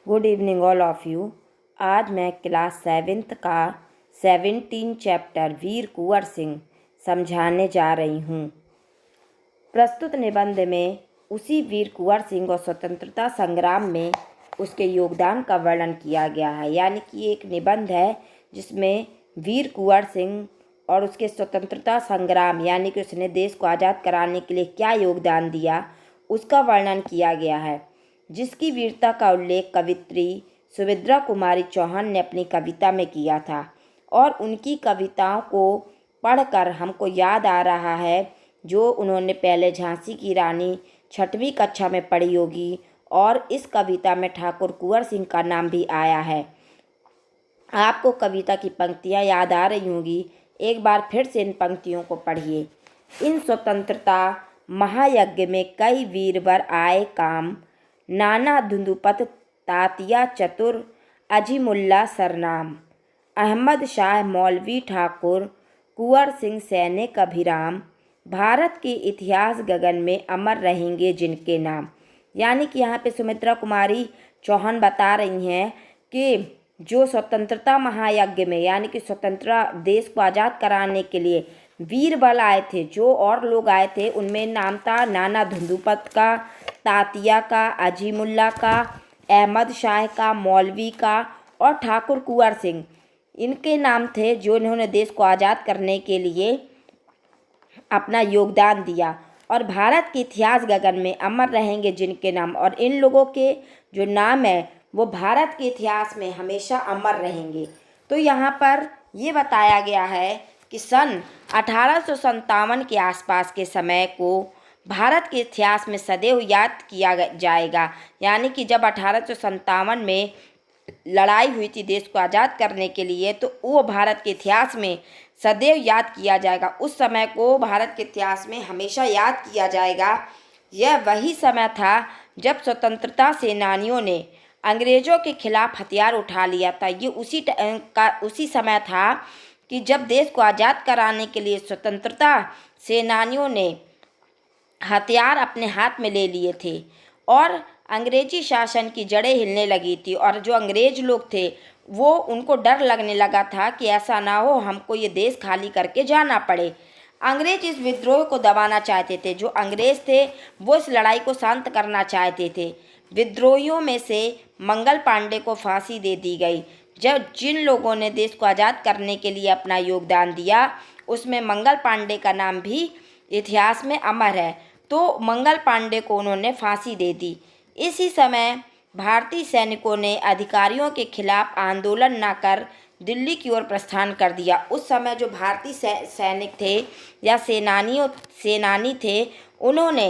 Good evening all of you. आज मैं class 7th का 17 चैप्टर वीर कुंवर सिंह समझाने जा रही हूँ। प्रस्तुत निबंध में उसी वीर कुंवर सिंह और स्वतंत्रता संग्राम में उसके योगदान का वर्णन किया गया है। यानी कि एक निबंध है जिसमें वीर कुंवर सिंह और उसके स्वतंत्रता संग्राम यानी कि उसने देश को आज़ाद कराने के लिए क्या योगदान दिया उसका वर्णन किया गया है, जिसकी वीरता का उल्लेख कवित्री सुभद्रा कुमारी चौहान ने अपनी कविता में किया था। और उनकी कविताओं को पढ़कर हमको याद आ रहा है जो उन्होंने पहले झांसी की रानी 6वीं कक्षा में पढ़ी होगी, और इस कविता में ठाकुर कुंवर सिंह का नाम भी आया है। आपको कविता की पंक्तियाँ याद आ रही होंगी, एक बार फिर से इन पंक्तियों को पढ़िए। इन स्वतंत्रता महायज्ञ में कई वीरवर आए काम, नाना धुंधुपत तातिया चतुर अजीमुल्ला सरनाम, अहमद शाह मौलवी ठाकुर कुंवर सिंह सैनिक अभिराम, भारत के इतिहास गगन में अमर रहेंगे जिनके नाम। यानी कि यहाँ पे सुमित्रा कुमारी चौहान बता रही हैं कि जो स्वतंत्रता महायज्ञ में यानी कि स्वतंत्र देश को आज़ाद कराने के लिए वीर बल आए थे, जो और लोग आए थे उनमें नाम था नाना धुंधुपत का, तातिया का, अजीमुल्ला का, अहमद शाह का, मौलवी का और ठाकुर कुंवर सिंह। इनके नाम थे जो इन्होंने देश को आज़ाद करने के लिए अपना योगदान दिया, और भारत के इतिहास गगन में अमर रहेंगे जिनके नाम। और इन लोगों के जो नाम है वो भारत के इतिहास में हमेशा अमर रहेंगे। तो यहाँ पर ये बताया गया है कि सन 1857 के आसपास के समय को भारत के इतिहास में सदैव याद किया जाएगा। यानी कि जब 1857 में लड़ाई हुई थी देश को आज़ाद करने के लिए, तो वो भारत के इतिहास में सदैव याद किया जाएगा। उस समय को भारत के इतिहास में हमेशा याद किया जाएगा। यह वही समय था जब स्वतंत्रता सेनानियों ने अंग्रेज़ों के खिलाफ हथियार उठा लिया था। ये उसी समय था कि जब देश को आज़ाद कराने के लिए स्वतंत्रता सेनानियों ने हथियार अपने हाथ में ले लिए थे और अंग्रेजी शासन की जड़ें हिलने लगी थी। और जो अंग्रेज लोग थे वो उनको डर लगने लगा था कि ऐसा ना हो हमको ये देश खाली करके जाना पड़े। अंग्रेज इस विद्रोह को दबाना चाहते थे। जो अंग्रेज थे वो इस लड़ाई को शांत करना चाहते थे। विद्रोहियों में से मंगल पांडे को फांसी दे दी गई। जब जिन लोगों ने देश को आज़ाद करने के लिए अपना योगदान दिया उसमें मंगल पांडे का नाम भी इतिहास में अमर है, तो मंगल पांडे को उन्होंने फांसी दे दी। इसी समय भारतीय सैनिकों ने अधिकारियों के खिलाफ आंदोलन न कर दिल्ली की ओर प्रस्थान कर दिया। उस समय जो भारतीय सैनिक थे या सेनानी थे, उन्होंने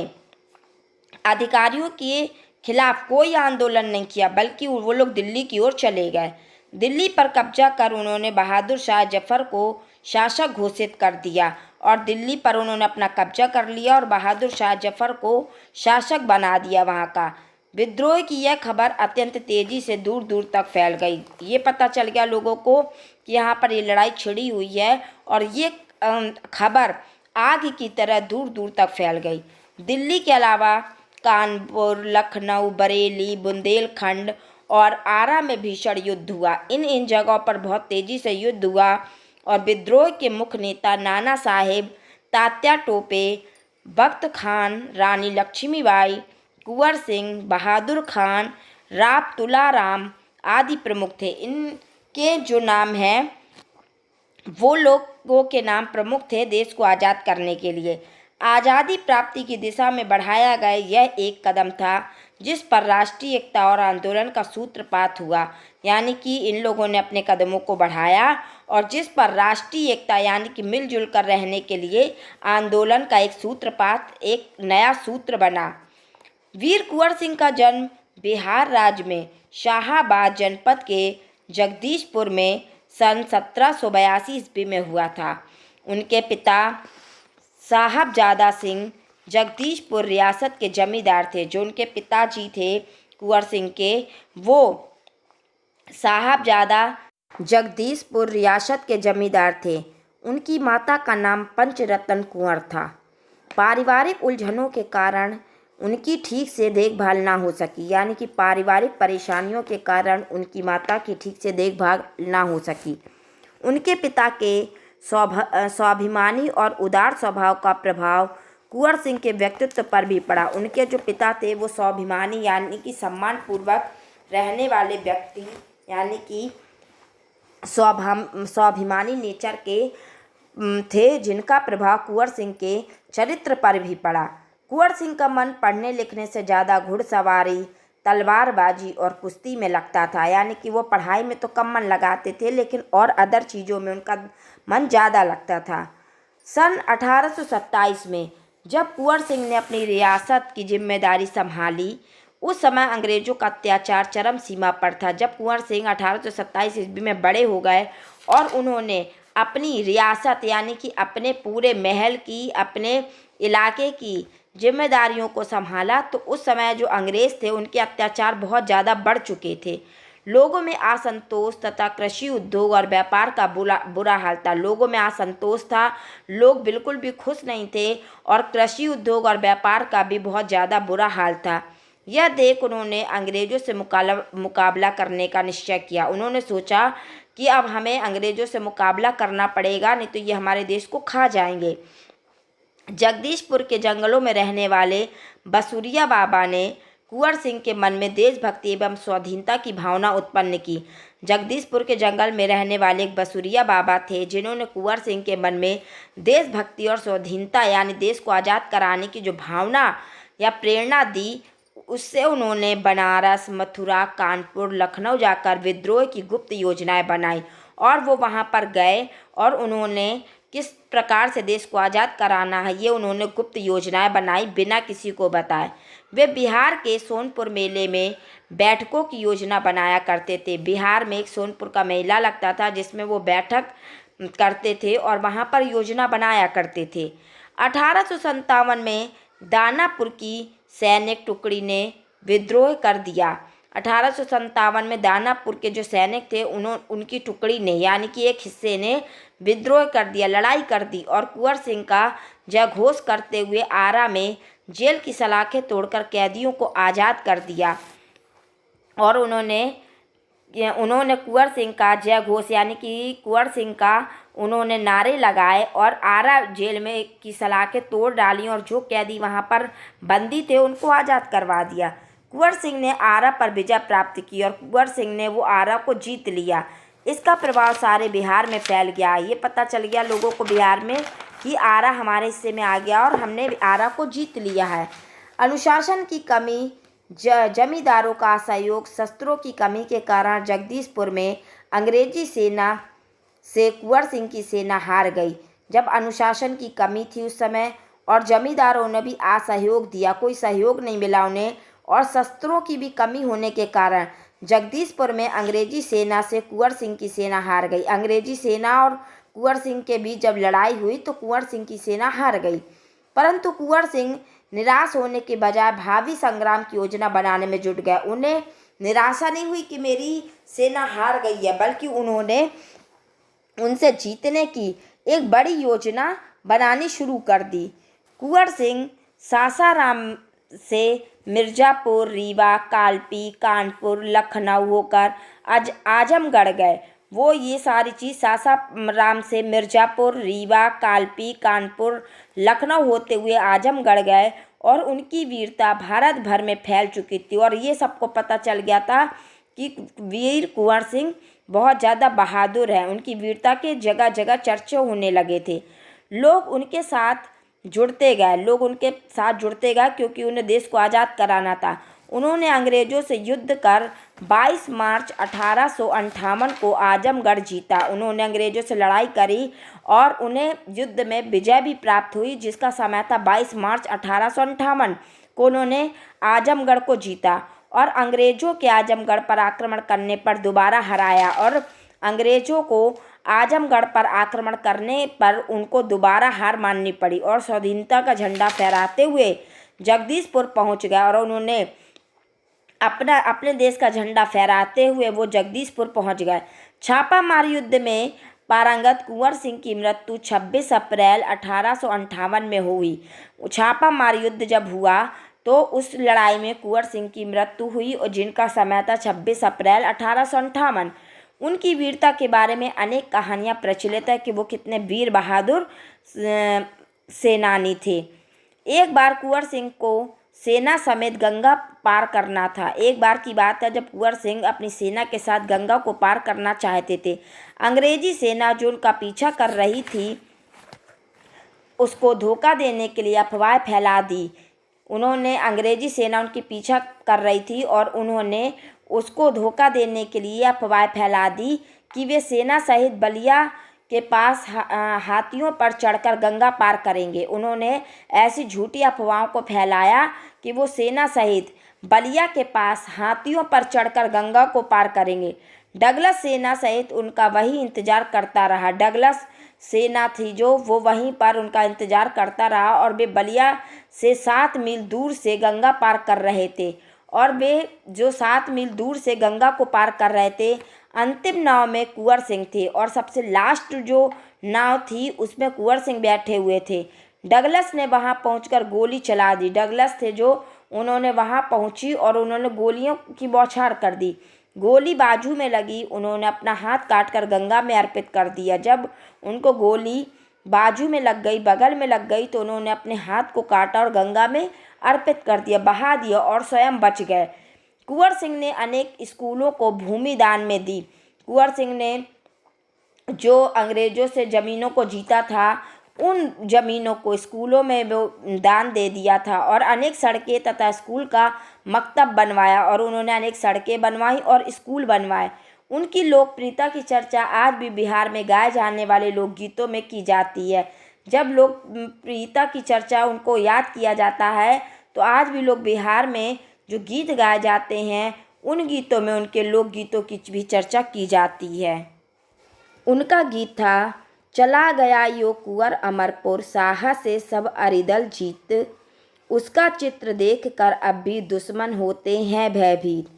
अधिकारियों के खिलाफ कोई आंदोलन नहीं किया, बल्कि वो लोग दिल्ली की ओर चले गए। दिल्ली पर कब्जा कर उन्होंने बहादुर शाह जफर को शासक घोषित कर दिया और दिल्ली पर उन्होंने अपना कब्जा कर लिया और बहादुर शाह जफर को शासक बना दिया वहाँ का। विद्रोह की यह खबर अत्यंत तेज़ी से दूर दूर तक फैल गई। ये पता चल गया लोगों को कि यहाँ पर ये लड़ाई छिड़ी हुई है, और ये खबर आग की तरह दूर दूर तक फैल गई। दिल्ली के अलावा कानपुर, लखनऊ, बरेली, बुंदेलखंड और आरा में भीषण युद्ध हुआ। इन जगहों पर बहुत तेज़ी से युद्ध हुआ और विद्रोह के मुख्य नेता नाना साहेब, तात्या टोपे, बख्त खान, रानी लक्ष्मीबाई, कुंवर सिंह, बहादुर खान, राव तुलाराम आदि प्रमुख थे। इनके जो नाम हैं वो लोगों के नाम प्रमुख थे देश को आज़ाद करने के लिए। आज़ादी प्राप्ति की दिशा में बढ़ाया गया यह एक कदम था जिस पर राष्ट्रीय एकता और आंदोलन का सूत्रपात हुआ। यानी कि इन लोगों ने अपने कदमों को बढ़ाया और जिस पर राष्ट्रीय एकता यानी कि मिलजुल कर रहने के लिए आंदोलन का एक सूत्रपात, एक नया सूत्र बना। वीर कुंवर सिंह का जन्म बिहार राज्य में शाहाबाद जनपद के जगदीशपुर में सन 1782 ईस्वी में हुआ था। उनके पिता साहबजादा सिंह जगदीशपुर रियासत के जमींदार थे। जो उनके पिताजी थे कुंवर सिंह के, वो साहबजादा जगदीशपुर रियासत के जमींदार थे। उनकी माता का नाम पंचरत्न कुंवर था। पारिवारिक उलझनों के कारण उनकी ठीक से देखभाल ना हो सकी, यानी कि पारिवारिक परेशानियों के कारण उनकी माता की ठीक से देखभाल ना हो सकी। उनके पिता के स्वाभिमानी और उदार स्वभाव का प्रभाव कुंवर सिंह के व्यक्तित्व पर भी पड़ा। उनके जो पिता थे वो स्वाभिमानी यानी कि सम्मानपूर्वक रहने वाले व्यक्ति, यानी कि स्वाभिमानी नेचर के थे, जिनका प्रभाव कुंवर सिंह के चरित्र पर भी पड़ा। कुंवर सिंह का मन पढ़ने लिखने से ज़्यादा घुड़सवारी, तलवारबाजी और कुश्ती में लगता था, यानी कि वो पढ़ाई में तो कम मन लगाते थे लेकिन और अदर चीज़ों में उनका मन ज़्यादा लगता था। सन 1827 में जब कुंवर सिंह ने अपनी रियासत की जिम्मेदारी संभाली, उस समय अंग्रेज़ों का अत्याचार चरम सीमा पर था। जब कुंवर सिंह 1827 ईस्वी में बड़े हो गए और उन्होंने अपनी रियासत यानी कि अपने पूरे महल की, अपने इलाके की जिम्मेदारियों को संभाला, तो उस समय जो अंग्रेज़ थे उनके अत्याचार बहुत ज़्यादा बढ़ चुके थे। लोगों में असंतोष तथा कृषि उद्योग और व्यापार का बुरा हाल था। लोगों में असंतोष था, लोग बिल्कुल भी खुश नहीं थे और कृषि उद्योग और व्यापार का भी बहुत ज़्यादा बुरा हाल था। यह देख उन्होंने अंग्रेज़ों से मुकाबला करने का निश्चय किया। उन्होंने सोचा कि अब हमें अंग्रेज़ों से मुकाबला करना पड़ेगा, नहीं तो ये हमारे देश को खा जाएंगे। जगदीशपुर के जंगलों में रहने वाले बसुरिया बाबा ने कुंवर सिंह के मन में देशभक्ति एवं स्वाधीनता की भावना उत्पन्न की। जगदीशपुर के जंगल में रहने वाले एक बसुरिया बाबा थे, जिन्होंने कुंवर सिंह के मन में देशभक्ति और स्वाधीनता यानी देश को आज़ाद कराने की जो भावना या प्रेरणा दी, उससे उन्होंने बनारस, मथुरा, कानपुर, लखनऊ जाकर विद्रोह की गुप्त योजनाएं बनाई और वो वहाँ पर गए और उन्होंने किस प्रकार से देश को आज़ाद कराना है ये उन्होंने गुप्त योजनाएं बनाई बिना किसी को बताए। वे बिहार के सोनपुर मेले में बैठकों की योजना बनाया करते थे। बिहार में एक सोनपुर का मेला लगता था जिसमें वो बैठक करते थे और वहाँ पर योजना बनाया करते थे। 1857 में दानापुर की सैनिक टुकड़ी ने विद्रोह कर दिया। 1857 में दानापुर के जो सैनिक थे उनकी टुकड़ी ने यानी कि एक हिस्से ने विद्रोह कर दिया, लड़ाई कर दी और कुंवर सिंह का जयघोष करते हुए आरा में जेल की सलाखें तोड़कर कैदियों को आज़ाद कर दिया। और उन्होंने कुंवर सिंह का जयघोष यानी कि कुंवर सिंह का उन्होंने नारे लगाए और आरा जेल में की सलाखें तोड़ डाली और जो कैदी वहाँ पर बंदी थे उनको आज़ाद करवा दिया। कुंवर सिंह ने आरा पर विजय प्राप्त की और कुंवर सिंह ने वो आरा को जीत लिया। इसका प्रभाव सारे बिहार में फैल गया। ये पता चल गया लोगों को बिहार में कि आरा हमारे हिस्से में आ गया और हमने आरा को जीत लिया है। अनुशासन की कमी, जमींदारों का असहयोग, शस्त्रों की कमी के कारण जगदीशपुर में अंग्रेजी सेना से कुंवर सिंह की सेना हार गई। जब अनुशासन की कमी थी उस समय और जमींदारों ने भी असहयोग दिया, कोई सहयोग नहीं मिला उन्हें, और शस्त्रों की भी कमी होने के कारण जगदीशपुर में अंग्रेजी सेना से कुंवर सिंह की सेना हार गई। अंग्रेजी सेना और कुंवर सिंह के बीच जब लड़ाई हुई तो कुंवर सिंह की सेना हार गई, परंतु कुंवर सिंह निराश होने के बजाय भावी संग्राम की योजना बनाने में जुट गए। उन्हें निराशा नहीं हुई कि मेरी सेना हार गई है, बल्कि उन्होंने उनसे जीतने की एक बड़ी योजना बनानी शुरू कर दी। कुंवर सिंह सासाराम से मिर्ज़ापुर, रीवा, कालपी, कानपुर, लखनऊ होकर आजमगढ़ गए। वो ये सारी चीज़ सासाराम से मिर्ज़ापुर, रीवा, कालपी, कानपुर, लखनऊ होते हुए आजमगढ़ गए और उनकी वीरता भारत भर में फैल चुकी थी और ये सबको पता चल गया था कि वीर कुंवर सिंह बहुत ज़्यादा बहादुर हैं। उनकी वीरता के जगह जगह चर्चे होने लगे थे। लोग उनके साथ जुड़ते गए क्योंकि उन्हें देश को आज़ाद कराना था। उन्होंने अंग्रेज़ों से युद्ध कर 22 मार्च 1858 को आजमगढ़ जीता। उन्होंने अंग्रेज़ों से लड़ाई करी और उन्हें युद्ध में विजय भी प्राप्त हुई, जिसका समय था 22 मार्च 1858 को उन्होंने आजमगढ़ को जीता और अंग्रेज़ों के आजमगढ़ पर आक्रमण करने पर दोबारा हराया और अंग्रेज़ों को आजमगढ़ पर आक्रमण करने पर उनको दोबारा हार माननी पड़ी और स्वाधीनता का झंडा फहराते हुए जगदीशपुर पहुंच गए और उन्होंने अपने देश का झंडा फहराते हुए वो जगदीशपुर पहुंच गए। छापामार युद्ध में पारंगत कुंवर सिंह की मृत्यु 26 अप्रैल 1858 में हुई। छापामार युद्ध जब हुआ तो उस लड़ाई में कुंवर सिंह की मृत्यु हुई और जिनका समय था 26 अप्रैल 1858। उनकी वीरता के बारे में अनेक कहानियाँ प्रचलित है कि वो कितने वीर बहादुर सेनानी थे। एक बार कुंवर सिंह को सेना समेत गंगा पार करना था। एक बार की बात है जब कुंवर सिंह अपनी सेना के साथ गंगा को पार करना चाहते थे। अंग्रेजी सेना जो उनका पीछा कर रही थी उसको धोखा देने के लिए अफवाह फैला दी। उन्होंने अंग्रेजी सेना उनकी पीछा कर रही थी और उन्होंने उसको धोखा देने के लिए अफवाह फैला दी कि वे सेना सहित बलिया के पास हाथियों पर चढ़कर गंगा पार करेंगे। उन्होंने ऐसी झूठी अफवाहों को फैलाया कि वो सेना सहित बलिया के पास हाथियों पर चढ़कर गंगा को पार करेंगे। डगलस सेना सहित उनका वही इंतजार करता रहा। डगलस सेना थी जो वो वहीं पर उनका इंतजार करता रहा और वे बलिया से 7 मील दूर से गंगा पार कर रहे थे। और वे जो 7 मील दूर से गंगा को पार कर रहे थे, अंतिम नाव में कुंवर सिंह थे और सबसे लास्ट जो नाव थी उसमें कुंवर सिंह बैठे हुए थे। डगलस ने वहां पहुंचकर गोली चला दी। डगलस थे जो उन्होंने वहां पहुंची और उन्होंने गोलियों की बौछार कर दी। गोली बाजू में लगी, उन्होंने अपना हाथ काटकर गंगा में अर्पित कर दिया। जब उनको गोली बाजू में लग गई, बगल में लग गई, तो उन्होंने अपने हाथ को काटा और गंगा में अर्पित कर दिया, बहा दिया और स्वयं बच गए। कुंवर सिंह ने अनेक स्कूलों को भूमि दान में दी। कुंवर सिंह ने जो अंग्रेजों से ज़मीनों को जीता था उन ज़मीनों को स्कूलों में वो दान दे दिया था और अनेक सड़कें तथा स्कूल का मकतब बनवाया और उन्होंने अनेक सड़कें बनवाई और स्कूल बनवाए। उनकी लोकप्रियता की चर्चा आज भी बिहार में गाए जाने वाले लोकगीतों में की जाती है। जब लोकप्रियता की चर्चा उनको याद किया जाता है तो आज भी लोग बिहार में जो गीत गाए जाते हैं उन गीतों में उनके लोकगीतों की भी चर्चा की जाती है। उनका गीत था, चला गया यो कुंवर अमरपुर, साहा से सब अरिदल जीत, उसका चित्र देख कर अब भी दुश्मन होते हैं भयभीत।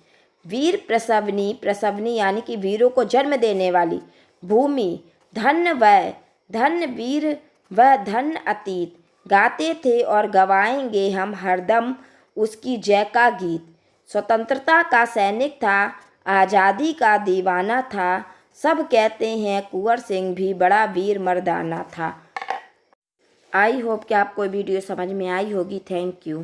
वीर प्रसवनी, प्रसवनी यानी कि वीरों को जन्म देने वाली, भूमि धन्य वीर व धन्य अतीत, गाते थे और गवाएंगे हम हरदम उसकी जय का गीत। स्वतंत्रता का सैनिक था, आज़ादी का दीवाना था, सब कहते हैं कुंवर सिंह भी बड़ा वीर मर्दाना था। आई होप कि आपको वीडियो समझ में आई होगी। Thank you.